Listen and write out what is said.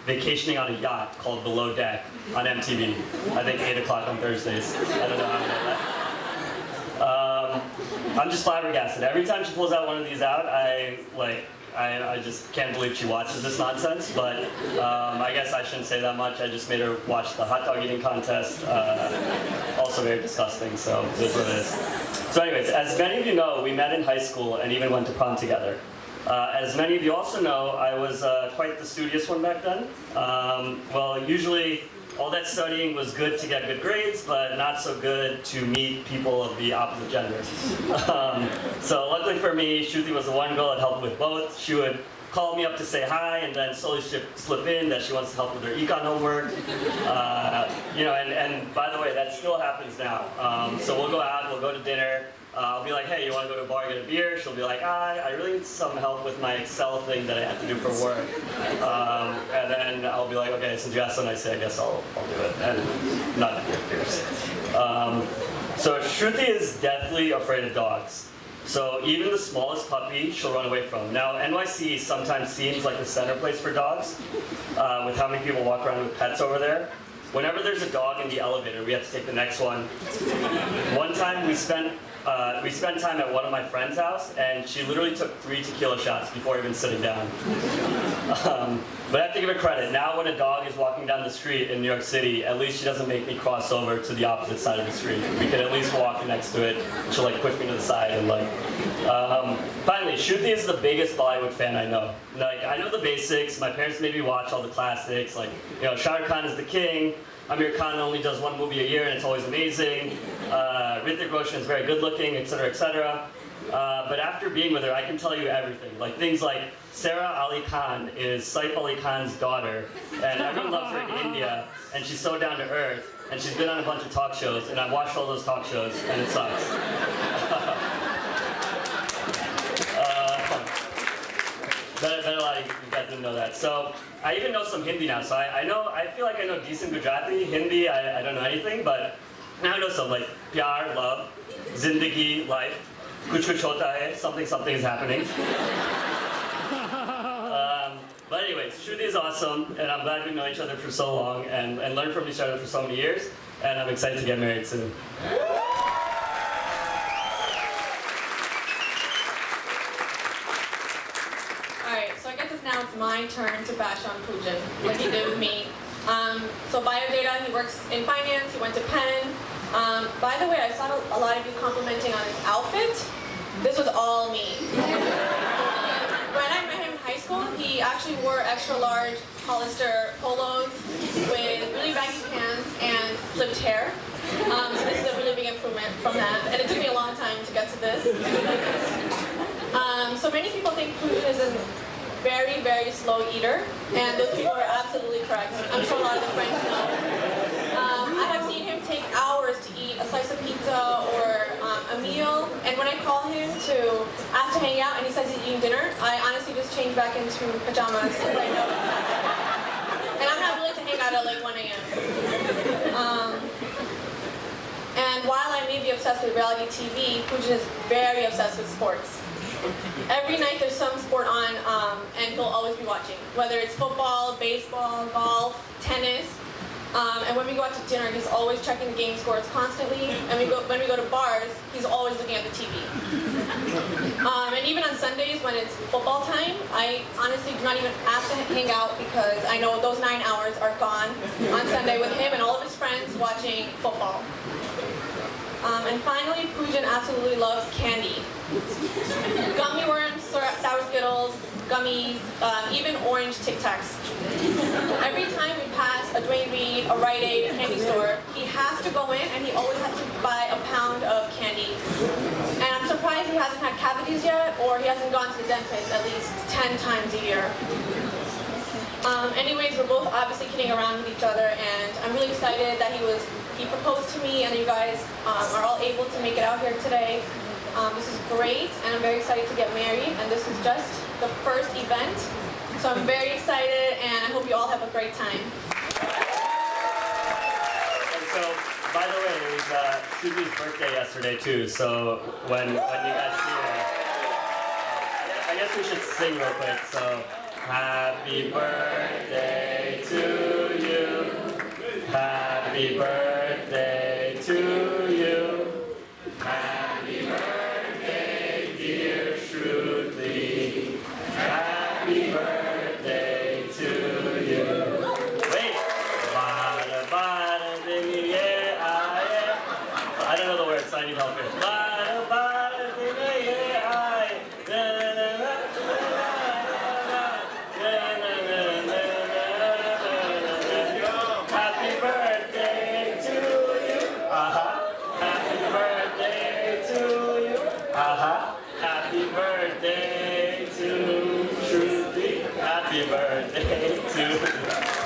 vacationing on a yacht called Below Deck on MTV. I think 8 o'clock on Thursdays. I don't know how to know that. I'm just flabbergasted. Every time she pulls out one of these out, I just can't believe she watches this nonsense, but I guess I shouldn't say that much. I just made her watch the hot dog eating contest. Also very disgusting, so it is what it is. So anyways, as many of you know, we met in high school and even went to prom together. As many of you also know, I was quite the studious one back then. Well, usually all that studying was good to get good grades, but not so good to meet people of the opposite gender. So luckily for me, Shruti was the one girl that helped with both. She would call me up to say hi, and then slowly slip in that she wants to help with her econ homework. You know, and by the way, that still happens now. So we'll go out, we'll go to dinner. I'll be like, hey, you want to go to a bar and get a beer? She'll be like, I really need some help with my Excel thing that I have to do for work. And then I'll be like, okay, since you asked so nicely, I guess I'll do it. And not beers. So Shruti is deathly afraid of dogs. So even the smallest puppy, she'll run away from. Now, NYC sometimes seems like the center place for dogs, with how many people walk around with pets over there. Whenever there's a dog in the elevator, we have to take the next one. One time we spent time at one of my friend's house, and she literally took 3 tequila shots before even sitting down. But I have to give her credit. Now when a dog is walking down the street in New York City, at least she doesn't make me cross over to the opposite side of the street. We can at least walk next to it. She'll like push me to the side and like. Finally, Shruti is the biggest Bollywood fan I know. Like, I know the basics. My parents made me watch all the classics. Like, you know, Shah Rukh Khan is the king. Amir Khan only does 1 movie a year and it's always amazing. Hrithik Roshan is very good looking, etc., etc. But after being with her, I can tell you everything. Like things like Sarah Ali Khan is Saif Ali Khan's daughter, and everyone loves her in India, and she's so down to earth, and she's been on a bunch of talk shows, and I've watched all those talk shows, and it sucks. Bet a lot of you guys didn't know that. So I even know some Hindi now. So I feel like I know decent Gujarati. Hindi, I don't know anything, but now I know some like pyar, love, zindagi, life, kuch kuch hota hai, something is happening. But anyways, Shruti is awesome, and I'm glad we've known each other for so long and learned from each other for so many years, and I'm excited to get married soon. Now it's my turn to bash on Poojan, like he did with me. So biodata, he works in finance, he went to Penn. By the way, I saw a lot of you complimenting on his outfit. This was all me. When I met him in high school, he actually wore extra large Hollister polos with really baggy pants and flipped hair. So this is a really big improvement from that. And it took me a long time to get to this. So many people think Poojan is a very, very slow eater, and those people are absolutely correct. I'm sure a lot of the friends know. I have seen him take hours to eat a slice of pizza or a meal, and when I call him to ask to hang out and he says he's eating dinner, I honestly just change back into pajamas right now. And I'm not willing to hang out at like 1 a.m. And while I may be obsessed with reality TV, Poojan is very obsessed with sports. Every night there's some sport on, and he'll always be watching. Whether it's football, baseball, golf, tennis. And when we go out to dinner, he's always checking the game scores constantly. And when we go to bars, he's always looking at the TV. And even on Sundays when it's football time, I honestly do not even ask to hang out because I know those 9 hours are gone on Sunday with him and all of his friends watching football. And finally, Poojan absolutely loves candy. Gummy worms, sour Skittles, gummies, even orange Tic Tacs. Every time we pass a Dwayne Reed, a Rite Aid, a candy store, he has to go in and he always has to buy a pound of candy. And I'm surprised he hasn't had cavities yet, or he hasn't gone to the dentist at least 10 times a year. Anyways, we're both obviously kidding around with each other, and I'm really excited that he proposed to me, and you guys are all able to make it out here today. This is great, and I'm very excited to get married, and this is just the first event. So I'm very excited, and I hope you all have a great time. And so, by the way, it was Suzu's birthday yesterday too, so when you guys see her, I guess we should sing real quick, so happy birthday Happy birthday to you. Happy birthday, dear Shruti. Happy birthday to you. Wait. Bada bada dingy yeah, I don't know the words, so I need help here. Bada bada dingy yeah, na na na na na na na na. Happy birthday to you. Happy birthday to you. Happy birthday to Shruti. Happy birthday to